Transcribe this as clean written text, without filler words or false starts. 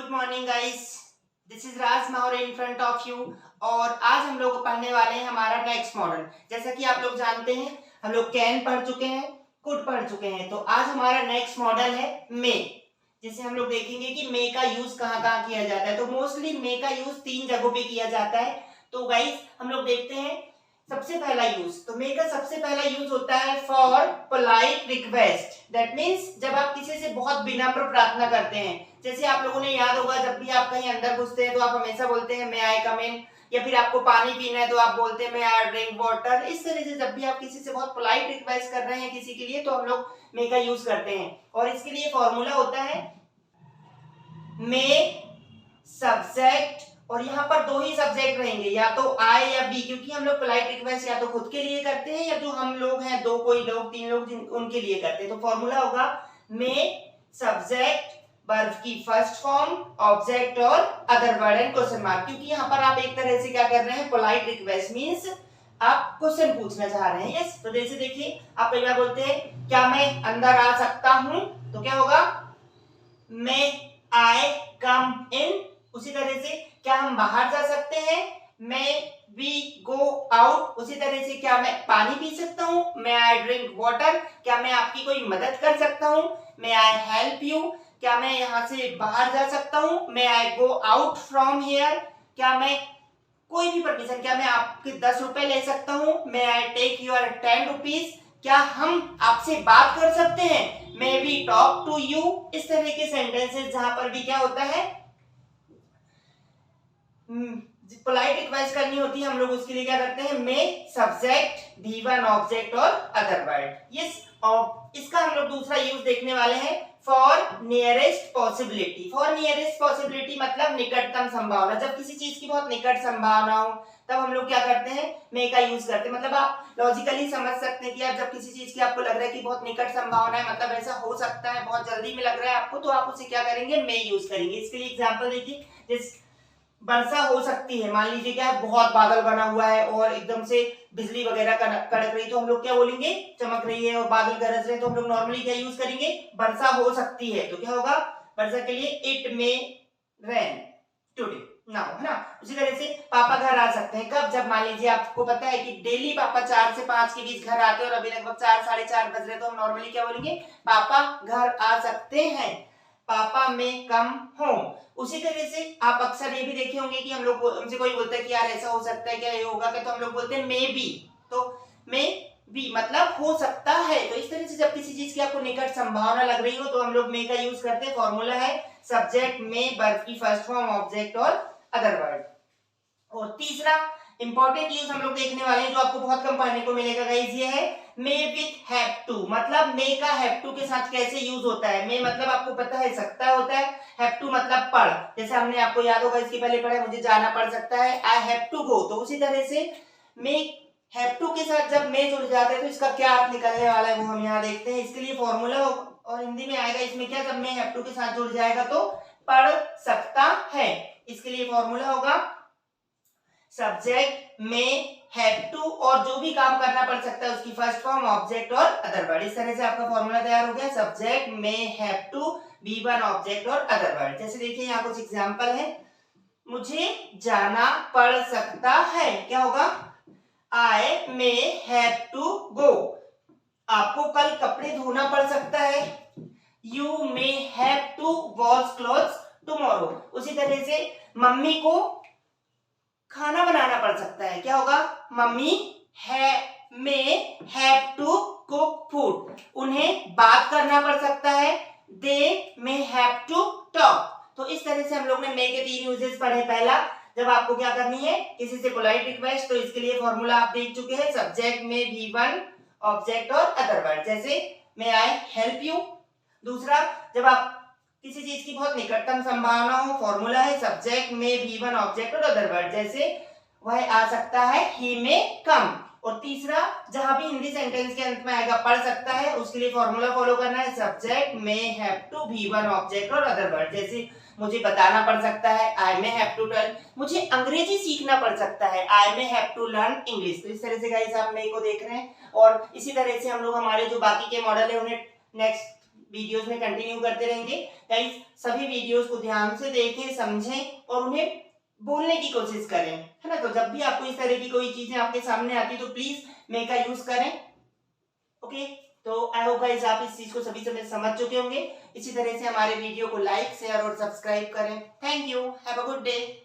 Good morning guys, this is Raj Mahaur in front of you. और आज हम लोग पढ़ने वाले हैं हमारा नेक्स्ट मॉडल। जैसा कि आप लोग जानते हैं, हम लोग कैन पढ़ चुके हैं, कुड पढ़ चुके हैं। तो आज हमारा नेक्स्ट मॉडल है मे, जिसे हम लोग देखेंगे कि मे का यूज कहाँ कहाँ किया जाता है। तो मोस्टली मे का यूज 3 जगहों पे किया जाता है। तो गाइस हम लोग देखते हैं सबसे पहला यूज। तो मे का सबसे पहला यूज होता है for polite request. That means जब आप किसी से बहुत विनम्र प्रार्थना करते हैं। जैसे आप लोगों ने याद होगा, जब भी आप कहीं अंदर घुसते हैं तो आप हमेशा बोलते हैं मे आई कम इन, या फिर आपको पानी पीना है तो आप बोलते हैं मे आई ड्रिंक वाटर। इस तरह से जब भी आप किसी से बहुत पोलाइट रिक्वेस्ट कर रहे हैं किसी के लिए, तो हम लोग मे का यूज करते हैं। और इसके लिए फॉर्मूला होता है मे सब्जेक्ट, और यहाँ पर 2 ही सब्जेक्ट रहेंगे, या तो आई या बी, क्योंकि हम लोग पोलाइट रिक्वेस्ट या तो खुद के लिए करते हैं या जो हम लोग हैं 2 कोई लोग 3 लोग उनके लिए करते हैं। तो फॉर्मूला होगा मे सब्जेक्ट वर्ब की फर्स्ट फॉर्म ऑब्जेक्ट और other word and question mark. क्योंकि यहाँ पर आप एक तरह से क्या कर रहे हैं, पोलाइट रिक्वेस्ट मींस आप क्वेश्चन पूछना चाह रहे हैं। यस, तो जैसे देखिए आप कई बार बोलते हैं क्या मैं अंदर आ सकता हूं, तो क्या होगा मे आई कम इन। उसी तरह से क्या हम बाहर जा सकते हैं, मे वी गो आउट। उसी तरह से क्या मैं पानी पी सकता हूं, मे आई ड्रिंक वाटर। क्या मैं आपकी कोई मदद कर सकता हूं, मे आई हेल्प यू। क्या मैं यहाँ से बाहर जा सकता हूं, may I go out from here. क्या मैं कोई भी परमिशन, क्या मैं आपके 10 रुपए ले सकता हूं, may I take your 10 rupees. क्या हम आपसे बात कर सकते हैं, may we talk to you. इस तरह के सेंटेंसेस जहां पर भी क्या होता है पोलाइट रिक्वेस्ट करनी होती है, हम लोग उसके लिए क्या करते हैं मे सब्जेक्ट V1 ऑब्जेक्ट और अदर वर्ड। यस, और इसका हम लोग दूसरा यूज देखने वाले हैं for nearest possibility. For nearest possibility मतलब निकटतम संभावना। जब किसी चीज की बहुत निकट संभावना हो तब हम लोग क्या करते हैं, मे का यूज करते हैं। मतलब आप लॉजिकली समझ सकते हैं कि आप जब किसी चीज की आपको लग रहा है कि बहुत निकट संभावना है, मतलब ऐसा हो सकता है, बहुत जल्दी में लग रहा है आपको, तो आप उसे क्या करेंगे, मे यूज करेंगे। इसके लिए एग्जांपल देखिए, जिस वर्षा हो सकती है, मान लीजिए क्या बहुत बादल बना हुआ है और एकदम से बिजली वगैरह कड़क रही, तो हम लोग क्या बोलेंगे, चमक रही है और बादल गरज रहे, तो हम लोग नॉर्मली क्या यूज करेंगे, वर्षा हो सकती है। तो क्या होगा वर्षा के लिए it may rain today now, है ना। उसी तरह से पापा घर आ सकते हैं कब, जब मान लीजिए आपको पता है कि डेली पापा 4 से 5 के बीच घर आते हैं और अभी लगभग 4 साढ़े 4 बज रहे, तो हम नॉर्मली क्या बोलेंगे, पापा घर आ सकते हैं, पापा में कम होम। उसी तरह से आप अक्सर ये भी देखे होंगे कि हम लोग, हमसे कोई बोलता है कि यार ऐसा हो सकता है, क्या ये होगा क्या, तो हम लोग बोलते हैं मे बी। तो मे बी मतलब हो सकता है। तो इस तरह से जब किसी चीज की आपको निकट संभावना लग रही हो तो हम लोग मे का यूज करते हैं। फॉर्मूला है सब्जेक्ट मे वर्ब की फर्स्ट फॉर्म ऑब्जेक्ट और अदर वर्ड। और तीसरा इंपॉर्टेंट यूज हम लोग देखने वाले हैं जो आपको बहुत कम पढ़ने को मिलेगा गाइस, ये है मे विथ हैव टू। मतलब मे का हैव टू के साथ कैसे यूज होता है। मे मतलब आपको पता है सकता होता है, हैव टू मतलब पढ़। जैसे हमने आपको याद होगा इसके पहले पढ़ा, मुझे जाना पड़ सकता है, आई हैव टू गो। तो उसी तरह से मे हैव टू के साथ जब मे जुड़ जाता है तो इसका क्या अर्थ निकलने वाला है वो हम यहाँ देखते हैं। इसके लिए फॉर्मूला और हिंदी में आएगा इसमें क्या, जब मे हैव टू के साथ जुड़ जाएगा तो पढ़ सकता है। इसके लिए फॉर्मूला होगा सब्जेक्ट में हैव टू और जो भी काम करना पड़ सकता है उसकी फर्स्ट फॉर्म ऑब्जेक्ट और अदर वर्ड। इस तरह से आपका फॉर्मूला तैयार हो गया, सब्जेक्ट में हैव टू V1 ऑब्जेक्ट और अदर वर्ड। जैसे देखिए यहाँ कुछ एग्जांपल है, मुझे जाना पड़ सकता है, क्या होगा, आई मे हैव टू गो। आपको कल कपड़े धोना पड़ सकता है, you may have to wash clothes tomorrow. उसी तरह से मम्मी को खाना बनाना पड़ सकता है, क्या होगा, mummy may have to cook food. उन्हें बात करना पड़ सकता है, they may have to talk. तो इस तरह से हम लोग ने मे के 3 यूजेस पढ़े। पहला, जब आपको क्या करनी है, किसी से पोलाइट रिक्वेस्ट, तो इसके लिए फॉर्मूला आप देख चुके हैं, सब्जेक्ट में V1 ऑब्जेक्ट और अदर वर्ड। जैसे मे आई हेल्प यू। दूसरा, जब आप किसी चीज की बहुत निकटतम संभावना हो, फॉर्मूला है सब्जेक्ट में V1 ऑब्जेक्ट और अदर वर्ड। जैसे वह आ सकता है, ही में कम। और तीसरा, जहां भी हिंदी सेंटेंस के अंत में आएगा पढ़ सकता है, उसके लिए फॉर्मूला फॉलो करना है, सब्जेक्ट में हैव टू V1 ऑब्जेक्ट और अदर वर्ड। जैसे मुझे बताना पड़ सकता है, I may have to learn. मुझे अंग्रेजी सीखना पड़ सकता है, I may have to learn English. तो इस तरह से गाइस आप मे को देख रहे हैं। और इसी तरह से हम लोग हमारे जो बाकी के मॉडल है उन्हें नेक्स्ट वीडियोस में कंटिन्यू करते रहेंगे। गाइस सभी वीडियोस को ध्यान से देखें, समझें और उन्हें बोलने की कोशिश करें, है ना। तो जब भी आपको इस तरह की कोई चीजें आपके सामने आती तो प्लीज मे का यूज करें। ओके, तो आई होप गाइस आप इस चीज को सभी समय समझ चुके होंगे। इसी तरह से हमारे वीडियो को लाइक, शेयर और सब्सक्राइब करें। Thank you, have a good day.